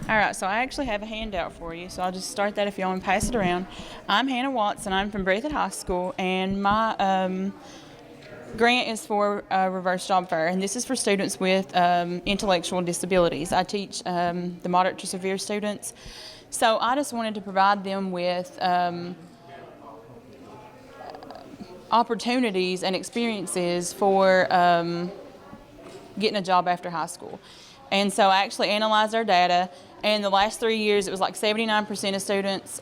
All right, so I actually have a handout for you, so I'll just start that if you want to pass it around. I'm Hannah Watson. I'm from Breathitt High School, and my grant is for reverse job fair, and this is for students with intellectual disabilities. I teach the moderate to severe students, so I just wanted to provide them with opportunities and experiences for getting a job after high school. And so I actually analyzed our data, and the last 3 years it was like 79% of students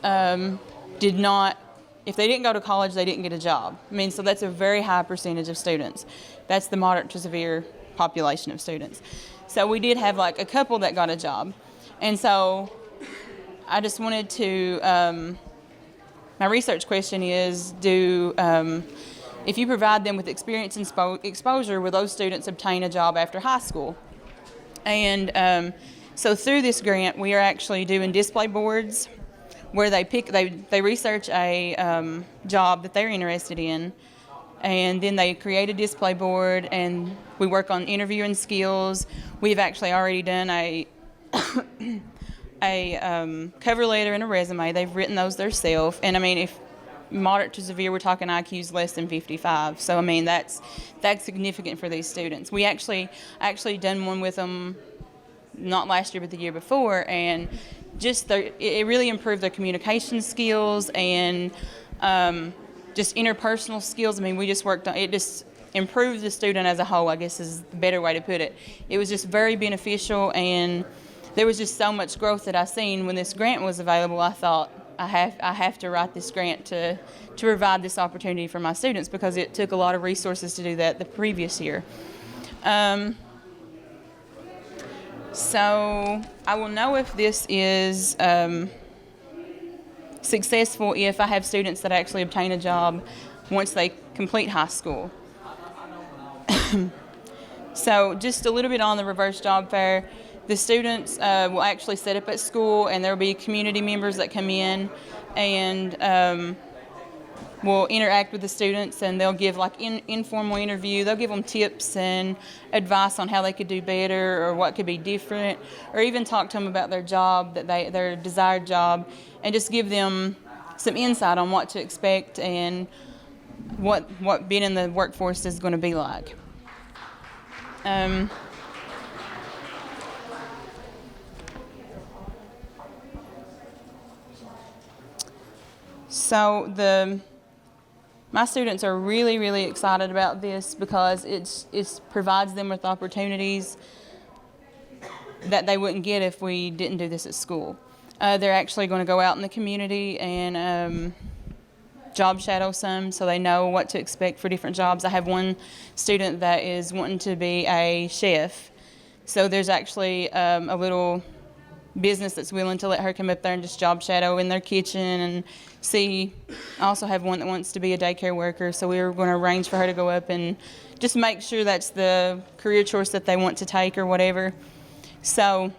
did not, if they didn't go to college, they didn't get a job. I mean, so that's a very high percentage of students. That's the moderate to severe population of students. So we did have like a couple that got a job. And so I just wanted to, my research question is, if you provide them with experience and exposure, will those students obtain a job after high school? And so through this grant, we are actually doing display boards where they research a job that they're interested in, and then they create a display board, and we work on interviewing skills. We've actually already done a cover letter and a resume. They've written those themselves, and I mean, if moderate to severe, we're talking IQs less than 55. So I mean, that's significant for these students. We actually done one with them, not last year but the year before, and just it really improved their communication skills and just interpersonal skills. I mean, we just worked on it. Just improved the student as a whole, I guess is the better way to put it. It was just very beneficial, and there was just so much growth that I seen when this grant was available. I thought, I have to write this grant to provide this opportunity for my students, because it took a lot of resources to do that the previous year. So I will know if this is successful if I have students that actually obtain a job once they complete high school. So just a little bit on the reverse job fair. The students will actually set up at school, and there will be community members that come in and will interact with the students, and they'll give like informal interview. They'll give them tips and advice on how they could do better or what could be different, or even talk to them about their job, their desired job, and just give them some insight on what to expect and what being in the workforce is going to be like. So my students are really, really excited about this, because it provides them with opportunities that they wouldn't get if we didn't do this at school. They're actually going to go out in the community and job shadow some, so they know what to expect for different jobs. I have one student that is wanting to be a chef, so there's actually a little business that's willing to let her come up there and just job shadow in their kitchen and see. I also have one that wants to be a daycare worker, so we were going to arrange for her to go up and just make sure that's the career choice that they want to take or whatever. So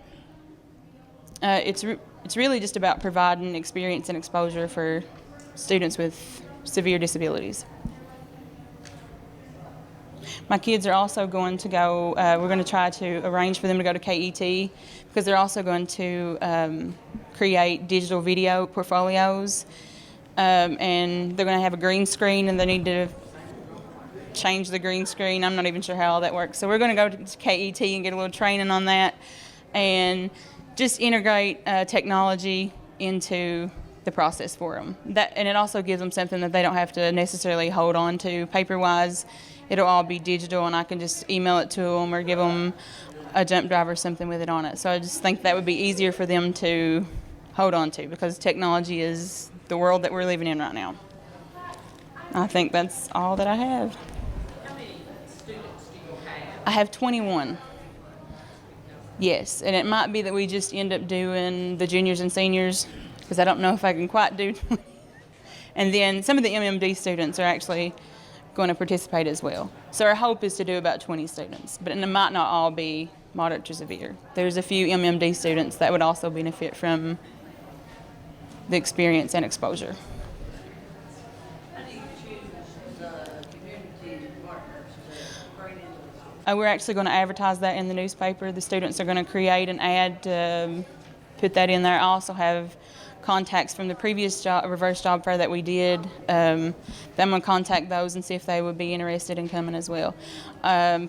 it's really just about providing experience and exposure for students with severe disabilities. My kids are also going to go, we're going to try to arrange for them to go to KET, because they're also going to create digital video portfolios, and they're going to have a green screen, and they need to change the green screen. I'm not even sure how all that works. So we're going to go to KET and get a little training on that, and just integrate technology into the process for them. And it also gives them something that they don't have to necessarily hold on to paper-wise. It'll all be digital, and I can just email it to them or give them a jump drive or something with it on it. So I just think that would be easier for them to hold on to, because technology is the world that we're living in right now. I think that's all that I have. How many students do you have? I have 21. Yes, and it might be that we just end up doing the juniors and seniors, because I don't know if I can quite do 20. And then some of the MMD students are actually going to participate as well. So our hope is to do about 20 students, but it might not all be moderate to severe. There's a few MMD students that would also benefit from the experience and exposure. How do you choose the community partners to bring into the school? We're actually going to advertise that in the newspaper. The students are going to create an ad put that in there. I also have contacts from the previous reverse job fair that we did. I'm going to contact those and see if they would be interested in coming as well.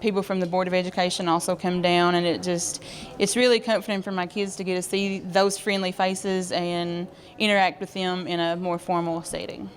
People from the Board of Education also come down, and it's really comforting for my kids to get to see those friendly faces and interact with them in a more formal setting.